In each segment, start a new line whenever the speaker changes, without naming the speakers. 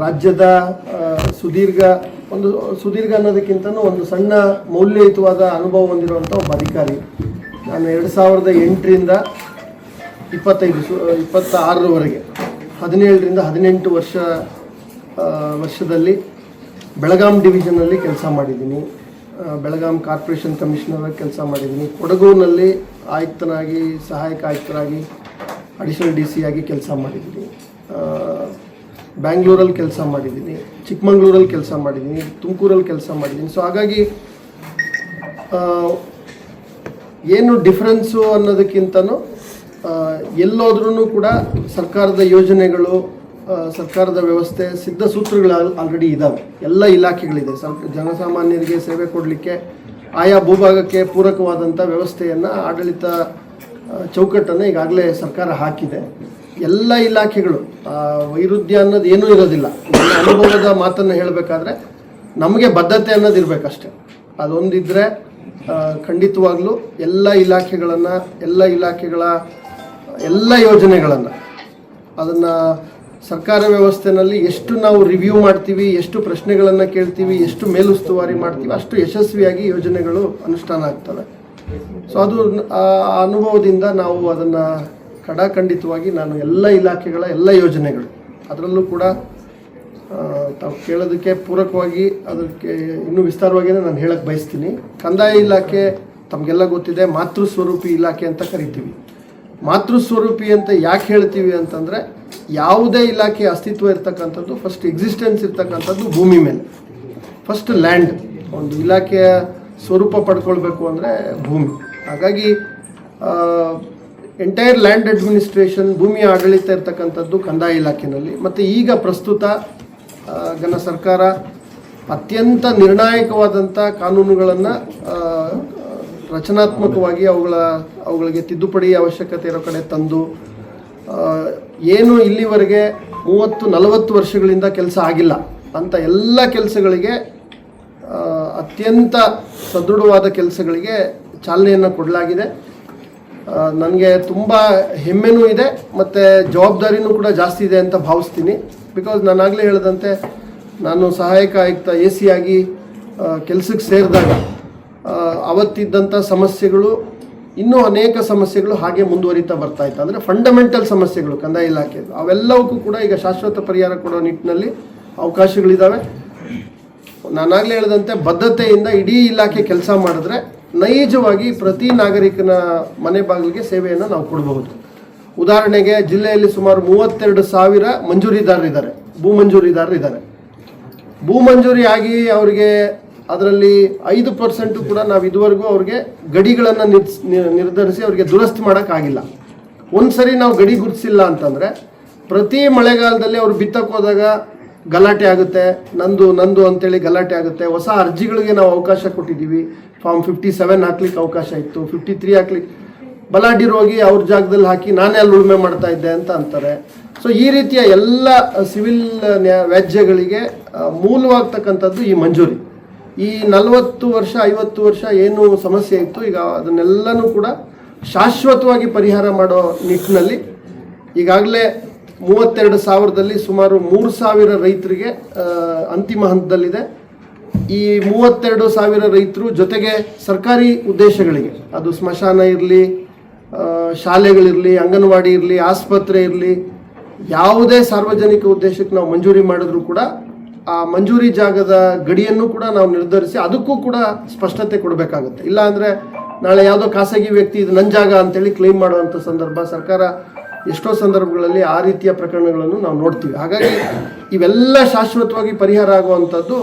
ರಾಜ್ಯದ ಸುದೀರ್ಘ ಅನ್ನೋದಕ್ಕಿಂತನೂ ಒಂದು ಸಣ್ಣ ಮೌಲ್ಯಯುತವಾದ ಅನುಭವ ಹೊಂದಿರುವಂಥ ಒಬ್ಬ ಅಧಿಕಾರಿ. ನಾನು 2008ರಿಂದ 26ರವರೆಗೆ 17ರಿಂದ 18 ವರ್ಷದಲ್ಲಿ ಬೆಳಗಾಂ ಡಿವಿಷನಲ್ಲಿ ಕೆಲಸ ಮಾಡಿದ್ದೀನಿ. ಬೆಳಗಾಂ ಕಾರ್ಪೊರೇಷನ್ ಕಮಿಷನರ್ ಕೆಲಸ ಮಾಡಿದ್ದೀನಿ. ಕೊಡಗುನಲ್ಲಿ ಆಯುಕ್ತನಾಗಿ, ಸಹಾಯಕ ಆಯುಕ್ತರಾಗಿ, ಅಡಿಷನಲ್ DC ಆಗಿ ಕೆಲಸ ಮಾಡಿದ್ದೀನಿ. ಬ್ಯಾಂಗ್ಳೂರಲ್ಲಿ ಕೆಲಸ ಮಾಡಿದ್ದೀನಿ, ಚಿಕ್ಕಮಂಗ್ಳೂರಲ್ಲಿ ಕೆಲಸ ಮಾಡಿದ್ದೀನಿ, ತುಮಕೂರಲ್ಲಿ ಕೆಲಸ ಮಾಡಿದ್ದೀನಿ. ಸೊ ಹಾಗಾಗಿ ಏನು ಡಿಫ್ರೆನ್ಸು ಅನ್ನೋದಕ್ಕಿಂತನೂ ಎಲ್ಲೋದ್ರೂ ಕೂಡ ಸರ್ಕಾರದ ಯೋಜನೆಗಳು, ಸರ್ಕಾರದ ವ್ಯವಸ್ಥೆ, ಸಿದ್ಧ ಸೂತ್ರಗಳು ಆಲ್ರೆಡಿ ಇದ್ದಾವೆ. ಎಲ್ಲ ಇಲಾಖೆಗಳಿದೆ. ಜನಸಾಮಾನ್ಯರಿಗೆ ಸೇವೆ ಕೊಡಲಿಕ್ಕೆ ಆಯಾ ಭೂಭಾಗಕ್ಕೆ ಪೂರಕವಾದಂಥ ವ್ಯವಸ್ಥೆಯನ್ನು, ಆಡಳಿತ ಚೌಕಟ್ಟನ್ನು ಈಗಾಗಲೇ ಸರ್ಕಾರ ಹಾಕಿದೆ. ಎಲ್ಲ ಇಲಾಖೆಗಳು ವೈರುಧ್ಯ ಅನ್ನೋದು ಏನೂ ಇರೋದಿಲ್ಲ. ನನ್ನ ಅನುಭವದ ಮಾತನ್ನು ಹೇಳಬೇಕಾದ್ರೆ ನಮಗೆ ಬದ್ಧತೆ ಅನ್ನೋದು ಇರಬೇಕಷ್ಟೆ. ಅದೊಂದಿದ್ದರೆ ಖಂಡಿತವಾಗ್ಲೂ ಎಲ್ಲ ಇಲಾಖೆಗಳ ಎಲ್ಲ ಯೋಜನೆಗಳನ್ನು ಅದನ್ನು ಸರ್ಕಾರ ವ್ಯವಸ್ಥೆಯಲ್ಲಿ ಎಷ್ಟು ನಾವು ರಿವ್ಯೂ ಮಾಡ್ತೀವಿ, ಎಷ್ಟು ಪ್ರಶ್ನೆಗಳನ್ನು ಕೇಳ್ತೀವಿ, ಎಷ್ಟು ಮೇಲುಸ್ತುವಾರಿ ಮಾಡ್ತೀವಿ, ಅಷ್ಟು ಯಶಸ್ವಿಯಾಗಿ ಯೋಜನೆಗಳು ಅನುಷ್ಠಾನ ಆಗ್ತವೆ. ಸೊ ಅದು ಆ ಅನುಭವದಿಂದ ನಾವು ಅದನ್ನು ಖಂಡಿತವಾಗಿ ನಾನು ಎಲ್ಲ ಇಲಾಖೆಗಳ ಎಲ್ಲ ಯೋಜನೆಗಳು, ಅದರಲ್ಲೂ ಕೂಡ ತಾವು ಕೇಳೋದಕ್ಕೆ ಪೂರಕವಾಗಿ ಅದಕ್ಕೆ ಇನ್ನೂ ವಿಸ್ತಾರವಾಗಿಯೇ ನಾನು ಹೇಳಕ್ಕೆ ಬಯಸ್ತೀನಿ. ಕಂದಾಯ ಇಲಾಖೆ ತಮಗೆಲ್ಲ ಗೊತ್ತಿದೆ, ಮಾತೃಸ್ವರೂಪಿ ಇಲಾಖೆ ಅಂತ ಕರಿತೀವಿ. ಮಾತೃಸ್ವರೂಪಿ ಅಂತ ಯಾಕೆ ಹೇಳ್ತೀವಿ ಅಂತಂದರೆ, ಯಾವುದೇ ಇಲಾಖೆ ಅಸ್ತಿತ್ವ ಇರ್ತಕ್ಕಂಥದ್ದು, ಫಸ್ಟ್ ಎಕ್ಸಿಸ್ಟೆನ್ಸ್ ಇರ್ತಕ್ಕಂಥದ್ದು ಭೂಮಿ ಮೇಲೆ. ಫಸ್ಟ್ ಲ್ಯಾಂಡ್, ಒಂದು ಇಲಾಖೆಯ ಸ್ವರೂಪ ಪಡ್ಕೊಳ್ಬೇಕು ಅಂದರೆ ಭೂಮಿ. ಹಾಗಾಗಿ ಎಂಟೈರ್ ಲ್ಯಾಂಡ್ ಅಡ್ಮಿನಿಸ್ಟ್ರೇಷನ್, ಭೂಮಿಯ ಆಡಳಿತ ಇರ್ತಕ್ಕಂಥದ್ದು ಕಂದಾಯ ಇಲಾಖೆಯಲ್ಲಿ. ಮತ್ತು ಈಗ ಪ್ರಸ್ತುತ ಸರ್ಕಾರ ಅತ್ಯಂತ ನಿರ್ಣಾಯಕವಾದಂಥ ಕಾನೂನುಗಳನ್ನು ರಚನಾತ್ಮಕವಾಗಿ ಅವುಗಳಿಗೆ ತಿದ್ದುಪಡಿ ಅವಶ್ಯಕತೆ ಇರೋ ಕಡೆ ತಂದು, ಏನು ಇಲ್ಲಿವರೆಗೆ 30-40 ವರ್ಷಗಳಿಂದ ಕೆಲಸ ಆಗಿಲ್ಲ ಅಂತ ಎಲ್ಲ ಕೆಲಸಗಳಿಗೆ, ಅತ್ಯಂತ ಸದೃಢವಾದ ಕೆಲಸಗಳಿಗೆ ಚಾಲನೆಯನ್ನು ಕೊಡಲಾಗಿದೆ. ನನಗೆ ತುಂಬ ಹೆಮ್ಮೆನೂ ಇದೆ ಮತ್ತು ಜವಾಬ್ದಾರಿನೂ ಕೂಡ ಜಾಸ್ತಿ ಇದೆ ಅಂತ ಭಾವಿಸ್ತೀನಿ. ಬಿಕಾಸ್ ನಾನಾಗಲೇ ಹೇಳಿದಂತೆ, ನಾನು ಸಹಾಯಕ ಆಯುಕ್ತ AC ಆಗಿ ಕೆಲಸಕ್ಕೆ ಸೇರಿದಾಗ ಅವತ್ತಿದ್ದಂಥ ಸಮಸ್ಯೆಗಳು, ಇನ್ನೂ ಅನೇಕ ಸಮಸ್ಯೆಗಳು ಹಾಗೆ ಮುಂದುವರಿತಾ ಬರ್ತಾಯಿತ್ತು. ಅಂದರೆ ಫಂಡಮೆಂಟಲ್ ಸಮಸ್ಯೆಗಳು ಕಂದಾಯ ಇಲಾಖೆ, ಅವೆಲ್ಲವಕ್ಕೂ ಕೂಡ ಈಗ ಶಾಶ್ವತ ಪರಿಹಾರ ಕೊಡೋ ನಿಟ್ಟಿನಲ್ಲಿ ಅವಕಾಶಗಳಿದ್ದಾವೆ. ನಾನಾಗಲೇ ಹೇಳಿದಂತೆ, ಬದ್ಧತೆಯಿಂದ ಇಡೀ ಇಲಾಖೆ ಕೆಲಸ ಮಾಡಿದ್ರೆ ನೈಜವಾಗಿ ಪ್ರತಿ ನಾಗರಿಕನ ಮನೆ ಬಾಗಿಲಿಗೆ ಸೇವೆಯನ್ನು ನಾವು ಕೊಡಬಹುದು. ಉದಾಹರಣೆಗೆ, ಜಿಲ್ಲೆಯಲ್ಲಿ ಸುಮಾರು 32,000 ಮಂಜೂರಿದಾರರಿದ್ದಾರೆ, ಭೂಮಂಜೂರಿದಾರರಿದ್ದಾರೆ. ಭೂಮಂಜೂರಿ ಆಗಿ ಅವರಿಗೆ ಅದರಲ್ಲಿ 5% ಕೂಡ ನಾವು ಇದುವರೆಗೂ ಅವ್ರಿಗೆ ಗಡಿಗಳನ್ನು ನಿರ್ಧರಿಸಿ ಅವರಿಗೆ ದುರಸ್ತಿ ಮಾಡೋಕ್ಕಾಗಿಲ್ಲ. ಒಂದು ಸರಿ ನಾವು ಗಡಿ ಗುರುತಿಸಿಲ್ಲ ಅಂತಂದರೆ, ಪ್ರತಿ ಮಳೆಗಾಲದಲ್ಲಿ ಅವರು ಬಿತ್ತಕ್ಕೆ ಹೋದಾಗ ಗಲಾಟೆ ಆಗುತ್ತೆ, ನಂದು ಅಂತೇಳಿ ಗಲಾಟೆ ಆಗುತ್ತೆ. ಹೊಸ ಅರ್ಜಿಗಳಿಗೆ ನಾವು ಅವಕಾಶ ಕೊಟ್ಟಿದ್ದೀವಿ. ಫಾರ್ಮ್ 57 ಹಾಕ್ಲಿಕ್ಕೆ ಅವಕಾಶ ಇತ್ತು, 53 ಹಾಕ್ಲಿಕ್ಕೆ ಬಲಾಢ್ಯರು ಹೋಗಿ ಅವ್ರ ಜಾಗದಲ್ಲಿ ಹಾಕಿ ನಾನೇ ಅಲ್ಲಿ ಉಳುಮೆ ಮಾಡ್ತಾ ಇದ್ದೆ ಅಂತ ಅಂತಾರೆ. ಸೊ ಈ ರೀತಿಯ ಎಲ್ಲ ಸಿವಿಲ್ ವ್ಯಾಜ್ಯಗಳಿಗೆ ಮೂಲವಾಗ್ತಕ್ಕಂಥದ್ದು ಈ ಮಂಜೂರಿ. ಈ 40 ವರ್ಷ 50 ವರ್ಷ ಏನು ಸಮಸ್ಯೆ ಇತ್ತು, ಈಗ ಅದನ್ನೆಲ್ಲನೂ ಕೂಡ ಶಾಶ್ವತವಾಗಿ ಪರಿಹಾರ ಮಾಡೋ ನಿಟ್ಟಿನಲ್ಲಿ ಈಗಾಗಲೇ 32,000ದಲ್ಲಿ ಸುಮಾರು 3,000 ರೈತರಿಗೆ ಅಂತಿಮ ಹಂತದಲ್ಲಿದೆ. ಈ 32,000 ರೈತರು ಜೊತೆಗೆ ಸರ್ಕಾರಿ ಉದ್ದೇಶಗಳಿಗೆ, ಅದು ಸ್ಮಶಾನ ಇರಲಿ, ಶಾಲೆಗಳಿರಲಿ, ಅಂಗನವಾಡಿ ಇರಲಿ, ಆಸ್ಪತ್ರೆ ಇರಲಿ, ಯಾವುದೇ ಸಾರ್ವಜನಿಕ ಉದ್ದೇಶಕ್ಕೆ ನಾವು ಮಂಜೂರಿ ಮಾಡಿದ್ರೂ ಕೂಡ ಆ ಮಂಜೂರಿ ಜಾಗದ ಗಡಿಯನ್ನು ಕೂಡ ನಾವು ನಿರ್ಧರಿಸಿ ಅದಕ್ಕೂ ಕೂಡ ಸ್ಪಷ್ಟತೆ ಕೊಡಬೇಕಾಗುತ್ತೆ. ಇಲ್ಲ ಅಂದರೆ ನಾಳೆ ಯಾವುದೋ ಖಾಸಗಿ ವ್ಯಕ್ತಿ ಇದು ನನ್ನ ಜಾಗ ಅಂತೇಳಿ ಕ್ಲೈಮ್ ಮಾಡುವಂಥ ಸಂದರ್ಭ, ಸರ್ಕಾರ ಎಷ್ಟೋ ಸಂದರ್ಭಗಳಲ್ಲಿ ಆ ರೀತಿಯ ಪ್ರಕರಣಗಳನ್ನು ನಾವು ನೋಡ್ತೀವಿ. ಹಾಗಾಗಿ ಇವೆಲ್ಲ ಶಾಶ್ವತವಾಗಿ ಪರಿಹಾರ ಆಗುವಂಥದ್ದು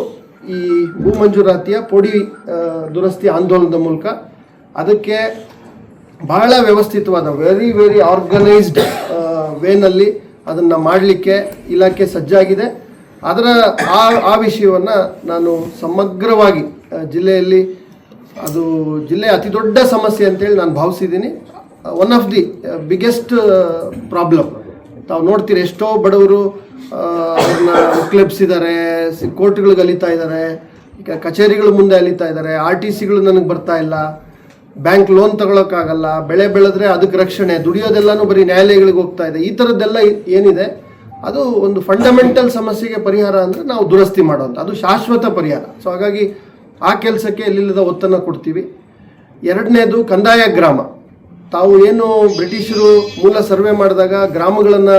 ಈ ಭೂ ಮಂಜೂರಾತಿಯ ಪೋಡಿ ದುರಸ್ತಿ ಆಂದೋಲನದ ಮೂಲಕ. ಅದಕ್ಕೆ ಬಹಳ ವ್ಯವಸ್ಥಿತವಾದ, ವೆರಿ ಆರ್ಗನೈಸ್ಡ್ ವೇನಲ್ಲಿ ಅದನ್ನು ಮಾಡಲಿಕ್ಕೆ ಇಲಾಖೆ ಸಜ್ಜಾಗಿದೆ. ಅದರ ಆ ವಿಷಯವನ್ನು ನಾನು ಸಮಗ್ರವಾಗಿ ಜಿಲ್ಲೆಯಲ್ಲಿ, ಅದು ಜಿಲ್ಲೆಯ ಅತಿ ದೊಡ್ಡ ಸಮಸ್ಯೆ ಅಂತೇಳಿ ನಾನು ಭಾವಿಸಿದ್ದೀನಿ. One of the biggest problem. ತಾವು ನೋಡ್ತೀರಿ, ಎಷ್ಟೋ ಬಡವರು ಅವ್ರನ್ನ ಮುಕ್ಲೆಬ್ಸಿದ್ದಾರೆ, ಕೋರ್ಟ್ಗಳಿಗೆ ಅಲಿತಾ ಇದ್ದಾರೆ, ಈಗ ಕಚೇರಿಗಳ ಮುಂದೆ ಅಲಿತಾ ಇದ್ದಾರೆ. RTCಗಳು ನನಗೆ ಬರ್ತಾ ಇಲ್ಲ, ಬ್ಯಾಂಕ್ ಲೋನ್ ತಗೊಳಕ್ಕಾಗಲ್ಲ, ಬೆಳೆ ಬೆಳೆದ್ರೆ ಅದಕ್ಕೆ ರಕ್ಷಣೆ, ದುಡಿಯೋದೆಲ್ಲನೂ ಬರೀ ನ್ಯಾಯಾಲಯಗಳಿಗೆ ಹೋಗ್ತಾ ಇದೆ. ಈ ಥರದ್ದೆಲ್ಲ ಏನಿದೆ ಅದು ಒಂದು ಫಂಡಮೆಂಟಲ್ ಸಮಸ್ಯೆಗೆ ಪರಿಹಾರ ಅಂದರೆ ನಾವು ದುರಸ್ತಿ ಮಾಡೋಂಥ, ಅದು ಶಾಶ್ವತ ಪರಿಹಾರ. ಸೊ ಹಾಗಾಗಿ ಆ ಕೆಲಸಕ್ಕೆ ಎಲ್ಲಿಲ್ಲದ ಒತ್ತನ್ನು ಕೊಡ್ತೀವಿ. ಎರಡನೇದು ಕಂದಾಯ ಗ್ರಾಮ. ತಾವು ಏನು ಬ್ರಿಟಿಷರು ಮೂಲ ಸರ್ವೆ ಮಾಡಿದಾಗ ಗ್ರಾಮಗಳನ್ನು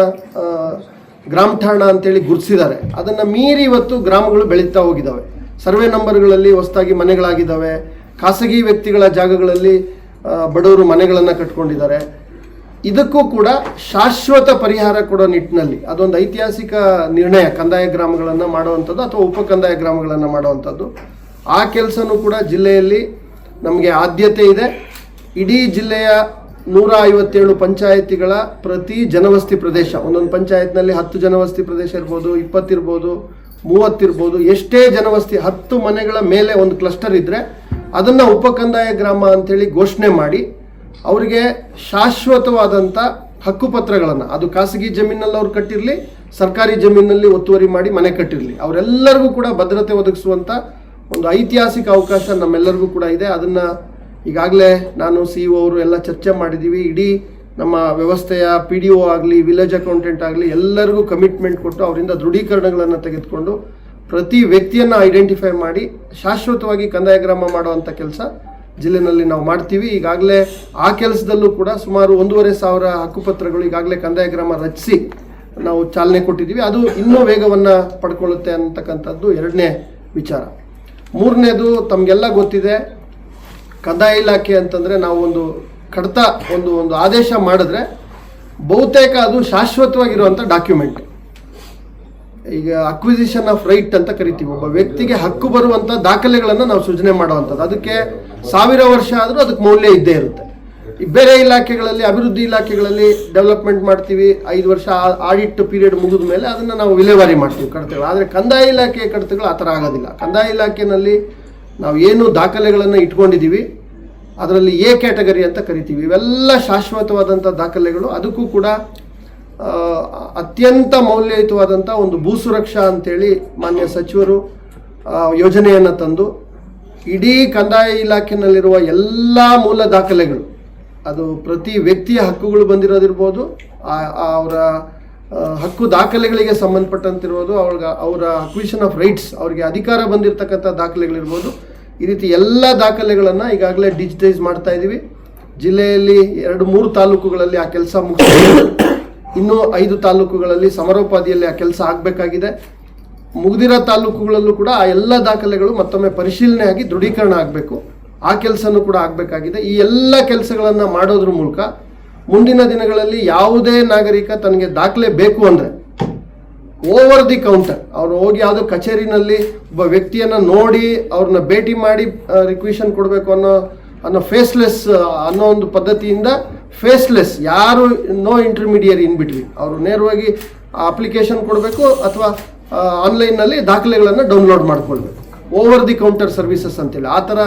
ಗ್ರಾಮ ಠಾಣ ಅಂತೇಳಿ ಗುರುತಿಸಿದ್ದಾರೆ, ಅದನ್ನು ಮೀರಿ ಇವತ್ತು ಗ್ರಾಮಗಳು ಬೆಳೀತಾ ಹೋಗಿದ್ದಾವೆ. ಸರ್ವೆ ನಂಬರ್ಗಳಲ್ಲಿ ಹೊಸದಾಗಿ ಮನೆಗಳಾಗಿದ್ದಾವೆ, ಖಾಸಗಿ ವ್ಯಕ್ತಿಗಳ ಜಾಗಗಳಲ್ಲಿ ಬಡವರು ಮನೆಗಳನ್ನು ಕಟ್ಕೊಂಡಿದ್ದಾರೆ. ಇದಕ್ಕೂ ಕೂಡ ಶಾಶ್ವತ ಪರಿಹಾರ ಕೊಡೋ ನಿಟ್ಟಿನಲ್ಲಿ ಅದೊಂದು ಐತಿಹಾಸಿಕ ನಿರ್ಣಯ, ಕಂದಾಯ ಗ್ರಾಮಗಳನ್ನು ಮಾಡುವಂಥದ್ದು ಅಥವಾ ಉಪ ಕಂದಾಯ ಗ್ರಾಮಗಳನ್ನು ಮಾಡುವಂಥದ್ದು. ಆ ಕೆಲಸನೂ ಕೂಡ ಜಿಲ್ಲೆಯಲ್ಲಿ ನಮಗೆ ಆದ್ಯತೆ ಇದೆ. ಇಡೀ ಜಿಲ್ಲೆಯ 157 ಪಂಚಾಯತಿಗಳ ಪ್ರತಿ ಜನವಸತಿ ಪ್ರದೇಶ, ಒಂದೊಂದು ಪಂಚಾಯತ್ನಲ್ಲಿ 10 ಜನವಸತಿ ಪ್ರದೇಶ ಇರ್ಬೋದು, 20 ಇರ್ಬೋದು, 30 ಇರ್ಬೋದು, ಎಷ್ಟೇ ಜನವಸತಿ 10 ಮನೆಗಳ ಮೇಲೆ ಒಂದು ಕ್ಲಸ್ಟರ್ ಇದ್ದರೆ ಅದನ್ನು ಉಪ ಕಂದಾಯ ಗ್ರಾಮ ಅಂಥೇಳಿ ಘೋಷಣೆ ಮಾಡಿ ಅವರಿಗೆ ಶಾಶ್ವತವಾದಂಥ ಹಕ್ಕುಪತ್ರಗಳನ್ನು, ಅದು ಖಾಸಗಿ ಜಮೀನಲ್ಲಿ ಅವ್ರು ಕಟ್ಟಿರಲಿ, ಸರ್ಕಾರಿ ಜಮೀನಲ್ಲಿ ಒತ್ತುವರಿ ಮಾಡಿ ಮನೆ ಕಟ್ಟಿರಲಿ, ಅವರೆಲ್ಲರಿಗೂ ಕೂಡ ಭದ್ರತೆ ಒದಗಿಸುವಂಥ ಒಂದು ಐತಿಹಾಸಿಕ ಅವಕಾಶ ನಮ್ಮೆಲ್ಲರಿಗೂ ಕೂಡ ಇದೆ. ಅದನ್ನು ಈಗಾಗಲೇ ನಾನು CEO ಅವರು ಎಲ್ಲ ಚರ್ಚೆ ಮಾಡಿದ್ದೀವಿ. ಇಡೀ ನಮ್ಮ ವ್ಯವಸ್ಥೆಯ PDO ಆಗಲಿ, ವಿಲೇಜ್ ಅಕೌಂಟೆಂಟ್ ಆಗಲಿ, ಎಲ್ಲರಿಗೂ ಕಮಿಟ್ಮೆಂಟ್ ಕೊಟ್ಟು ಅವರಿಂದ ದೃಢೀಕರಣಗಳನ್ನು ತೆಗೆದುಕೊಂಡು ಪ್ರತಿ ವ್ಯಕ್ತಿಯನ್ನು ಐಡೆಂಟಿಫೈ ಮಾಡಿ ಶಾಶ್ವತವಾಗಿ ಕಂದಾಯ ಗ್ರಾಮ ಮಾಡುವಂಥ ಕೆಲಸ ಜಿಲ್ಲೆಯಲ್ಲಿ ನಾವು ಮಾಡ್ತೀವಿ. ಈಗಾಗಲೇ ಆ ಕೆಲಸದಲ್ಲೂ ಕೂಡ ಸುಮಾರು 1,500 ಹಕ್ಕುಪತ್ರಗಳು ಈಗಾಗಲೇ ಕಂದಾಯ ಗ್ರಾಮ ರಚಿಸಿ ನಾವು ಚಾಲನೆ ಕೊಟ್ಟಿದ್ದೀವಿ. ಅದು ಇನ್ನೂ ವೇಗವನ್ನು ಪಡ್ಕೊಳ್ಳುತ್ತೆ ಅಂತಕ್ಕಂಥದ್ದು ಎರಡನೇ ವಿಚಾರ. ಮೂರನೇದು, ತಮಗೆಲ್ಲ ಗೊತ್ತಿದೆ, ಕಂದಾಯ ಇಲಾಖೆ ಅಂತಂದರೆ ನಾವು ಒಂದು ಕಡತ ಒಂದು ಆದೇಶ ಮಾಡಿದ್ರೆ ಬಹುತೇಕ ಅದು ಶಾಶ್ವತವಾಗಿರುವಂಥ ಡಾಕ್ಯುಮೆಂಟ್. ಈಗ ಅಕ್ವಿಸಿಷನ್ ಆಫ್ ರೈಟ್ ಅಂತ ಕರಿತೀವಿ. ಒಬ್ಬ ವ್ಯಕ್ತಿಗೆ ಹಕ್ಕು ಬರುವಂಥ ದಾಖಲೆಗಳನ್ನು ನಾವು ಸೃಜನೆ ಮಾಡುವಂಥದ್ದು. ಅದಕ್ಕೆ 1000 ವರ್ಷ ಆದರೂ ಅದಕ್ಕೆ ಮೌಲ್ಯ ಇದ್ದೇ ಇರುತ್ತೆ. ಈ ಬೇರೆ ಇಲಾಖೆಗಳಲ್ಲಿ, ಅಭಿವೃದ್ಧಿ ಇಲಾಖೆಗಳಲ್ಲಿ ಡೆವಲಪ್ಮೆಂಟ್ ಮಾಡ್ತೀವಿ, 5 ವರ್ಷ ಆಡಿಟ್ ಪೀರಿಯಡ್ ಮುಗಿದ ಮೇಲೆ ಅದನ್ನು ನಾವು ವಿಲೇವಾರಿ ಮಾಡ್ತೀವಿ ಕಡತಗಳು. ಆದರೆ ಕಂದಾಯ ಇಲಾಖೆಯ ಕಡತಗಳು ಆ ಥರ ಆಗೋದಿಲ್ಲ. ಕಂದಾಯ ಇಲಾಖೆಯಲ್ಲಿ ನಾವು ಏನು ದಾಖಲೆಗಳನ್ನು ಇಟ್ಕೊಂಡಿದ್ದೀವಿ ಅದರಲ್ಲಿ ಎ ಕ್ಯಾಟಗರಿ ಅಂತ ಕರಿತೀವಿ. ಇವೆಲ್ಲ ಶಾಶ್ವತವಾದಂಥ ದಾಖಲೆಗಳು. ಅದಕ್ಕೂ ಕೂಡ ಅತ್ಯಂತ ಮೌಲ್ಯಯುತವಾದಂಥ ಒಂದು ಭೂ ಸುರಕ್ಷಾ ಅಂತೇಳಿ ಮಾನ್ಯ ಸಚಿವರು ಯೋಜನೆಯನ್ನು ತಂದು ಇಡೀ ಕಂದಾಯ ಇಲಾಖೆಯಲ್ಲಿರುವ ಎಲ್ಲ ಮೂಲ ದಾಖಲೆಗಳು, ಅದು ಪ್ರತಿ ವ್ಯಕ್ತಿಯ ಹಕ್ಕುಗಳು ಬಂದಿರೋದಿರ್ಬೋದು, ಅವರ ಹಕ್ಕು ದಾಖಲೆಗಳಿಗೆ ಸಂಬಂಧಪಟ್ಟಂತಿರ್ಬೋದು, ಅವರ ಅಕ್ವಿಷನ್ ಆಫ್ ರೈಟ್ಸ್, ಅವರಿಗೆ ಅಧಿಕಾರ ಬಂದಿರತಕ್ಕಂಥ ದಾಖಲೆಗಳಿರ್ಬೋದು, ಈ ರೀತಿ ಎಲ್ಲ ದಾಖಲೆಗಳನ್ನು ಈಗಾಗಲೇ ಡಿಜಿಟೈಸ್ ಮಾಡ್ತಾ ಇದ್ದೀವಿ. ಜಿಲ್ಲೆಯಲ್ಲಿ 2-3 ತಾಲೂಕುಗಳಲ್ಲಿ ಆ ಕೆಲಸ ಮುಗಿದಿದೆ. ಇನ್ನೂ 5 ತಾಲೂಕುಗಳಲ್ಲಿ ಸಮರೋಪಾದಿಯಲ್ಲಿ ಆ ಕೆಲಸ ಆಗಬೇಕಾಗಿದೆ. ಮುಗಿದಿರೋ ತಾಲೂಕುಗಳಲ್ಲೂ ಕೂಡ ಆ ಎಲ್ಲ ದಾಖಲೆಗಳು ಮತ್ತೊಮ್ಮೆ ಪರಿಶೀಲನೆ ಆಗಿ ದೃಢೀಕರಣ ಆಗಬೇಕು. ಆ ಕೆಲಸನೂ ಕೂಡ ಆಗಬೇಕಾಗಿದೆ. ಈ ಎಲ್ಲ ಕೆಲಸಗಳನ್ನು ಮಾಡೋದ್ರ ಮೂಲಕ ಮುಂದಿನ ದಿನಗಳಲ್ಲಿ ಯಾವುದೇ ನಾಗರಿಕ ತನಗೆ ದಾಖಲೆ ಬೇಕು ಅಂದರೆ ಓವರ್ ದಿ ಕೌಂಟರ್ ಅವ್ರು ಹೋಗಿ ಯಾವುದೋ ಕಚೇರಿನಲ್ಲಿ ಒಬ್ಬ ವ್ಯಕ್ತಿಯನ್ನು ನೋಡಿ ಅವ್ರನ್ನ ಭೇಟಿ ಮಾಡಿ ರಿಕ್ವಿಷನ್ ಕೊಡಬೇಕು ಅನ್ನೋ ಫೇಸ್ಲೆಸ್ ಅನ್ನೋ ಒಂದು ಪದ್ಧತಿಯಿಂದ ಫೇಸ್ಲೆಸ್, ಯಾರು ನೋ ಇಂಟರ್ಮೀಡಿಯರಿ ಇನ್ ಬಿಟ್ವೀನ್, ಅವರು ನೇರವಾಗಿ ಅಪ್ಲಿಕೇಶನ್ ಕೊಡಬೇಕು ಅಥವಾ ಆನ್ಲೈನ್ನಲ್ಲಿ ದಾಖಲೆಗಳನ್ನು ಡೌನ್ಲೋಡ್ ಮಾಡ್ಕೊಳ್ಬೇಕು. ಓವರ್ ದಿ ಕೌಂಟರ್ ಸರ್ವಿಸಸ್ ಅಂತೇಳಿ ಆ ಥರ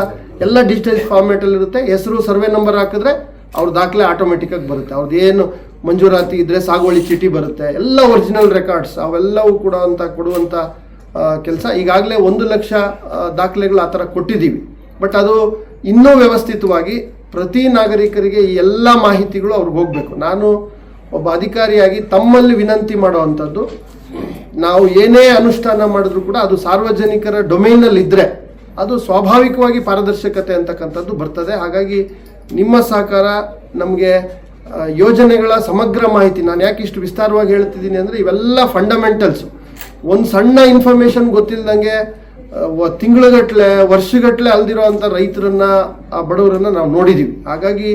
ಎಲ್ಲ ಡಿಜಿಟಲ್ ಫಾರ್ಮ್ಯಾಟಲ್ಲಿ ಇರುತ್ತೆ. ಹೆಸರು, ಸರ್ವೆ ನಂಬರ್ ಹಾಕಿದ್ರೆ ಅವ್ರ ದಾಖಲೆ ಆಟೋಮೆಟಿಕ್ಕಾಗಿ ಬರುತ್ತೆ. ಅವ್ರದ್ದು ಏನು ಮಂಜೂರಾತಿ ಇದ್ದರೆ ಸಾಗುವಳಿ ಚೀಟಿ ಬರುತ್ತೆ, ಎಲ್ಲ ಒರಿಜಿನಲ್ ರೆಕಾರ್ಡ್ಸ್ ಅವೆಲ್ಲವೂ ಕೂಡ ಕೊಡುವಂಥ ಕೆಲಸ. ಈಗಾಗಲೇ 1 ಲಕ್ಷ ದಾಖಲೆಗಳು ಆ ಥರ ಕೊಟ್ಟಿದ್ದೀವಿ. ಬಟ್ ಅದು ಇನ್ನೂ ವ್ಯವಸ್ಥಿತವಾಗಿ ಪ್ರತಿ ನಾಗರಿಕರಿಗೆ ಈ ಎಲ್ಲ ಮಾಹಿತಿಗಳು ಅವ್ರಿಗೆ ಹೋಗಬೇಕು. ನಾನು ಒಬ್ಬ ಅಧಿಕಾರಿಯಾಗಿ ತಮ್ಮಲ್ಲಿ ವಿನಂತಿ ಮಾಡುವಂಥದ್ದು, ನಾವು ಏನೇ ಅನುಷ್ಠಾನ ಮಾಡಿದ್ರೂ ಕೂಡ ಅದು ಸಾರ್ವಜನಿಕರ ಡೊಮೈನಲ್ಲಿ ಇದ್ದರೆ ಅದು ಸ್ವಾಭಾವಿಕವಾಗಿ ಪಾರದರ್ಶಕತೆ ಅಂತಕ್ಕಂಥದ್ದು ಬರ್ತದೆ. ಹಾಗಾಗಿ ನಿಮ್ಮ ಸಹಕಾರ ನಮಗೆ ಯೋಜನೆಗಳ ಸಮಗ್ರ ಮಾಹಿತಿ, ನಾನು ಯಾಕೆ ಇಷ್ಟು ವಿಸ್ತಾರವಾಗಿ ಹೇಳ್ತಿದ್ದೀನಿ ಅಂದರೆ ಇವೆಲ್ಲ ಫಂಡಮೆಂಟಲ್ಸು. ಒಂದು ಸಣ್ಣ ಇನ್ಫಾರ್ಮೇಷನ್ ಗೊತ್ತಿಲ್ಲದಂಗೆ ತಿಂಗಳುಗಟ್ಟಲೆ, ವರ್ಷಗಟ್ಟಲೆ ಅಲ್ದಿರೋ ಅಂಥ ರೈತರನ್ನು, ಆ ಬಡವರನ್ನು ನಾವು ನೋಡಿದ್ದೀವಿ. ಹಾಗಾಗಿ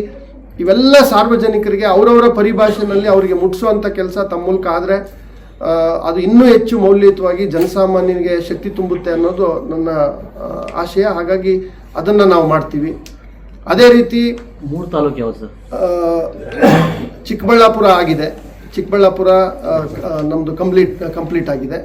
ಇವೆಲ್ಲ ಸಾರ್ವಜನಿಕರಿಗೆ ಅವರವರ ಪರಿಭಾಷೆಯಲ್ಲಿ ಅವರಿಗೆ ಮುಟ್ಟಿಸುವಂಥ ಕೆಲಸ ತಮ್ಮ ಮೂಲಕ ಆದರೆ ಅದು ಇನ್ನೂ ಹೆಚ್ಚು ಮೌಲ್ಯಯುತವಾಗಿ ಜನಸಾಮಾನ್ಯನಿಗೆ ಶಕ್ತಿ ತುಂಬುತ್ತೆ ಅನ್ನೋದು ನನ್ನ ಆಶಯ. ಹಾಗಾಗಿ ಅದನ್ನು ನಾವು ಮಾಡ್ತೀವಿ. ಅದೇ ರೀತಿ
3 ತಾಲೂಕು ಯಾವುದು ಸರ್?
ಚಿಕ್ಕಬಳ್ಳಾಪುರ ಆಗಿದೆ. ಚಿಕ್ಕಬಳ್ಳಾಪುರ ನಮ್ಮದು ಕಂಪ್ಲೀಟ್ ಆಗಿದೆ.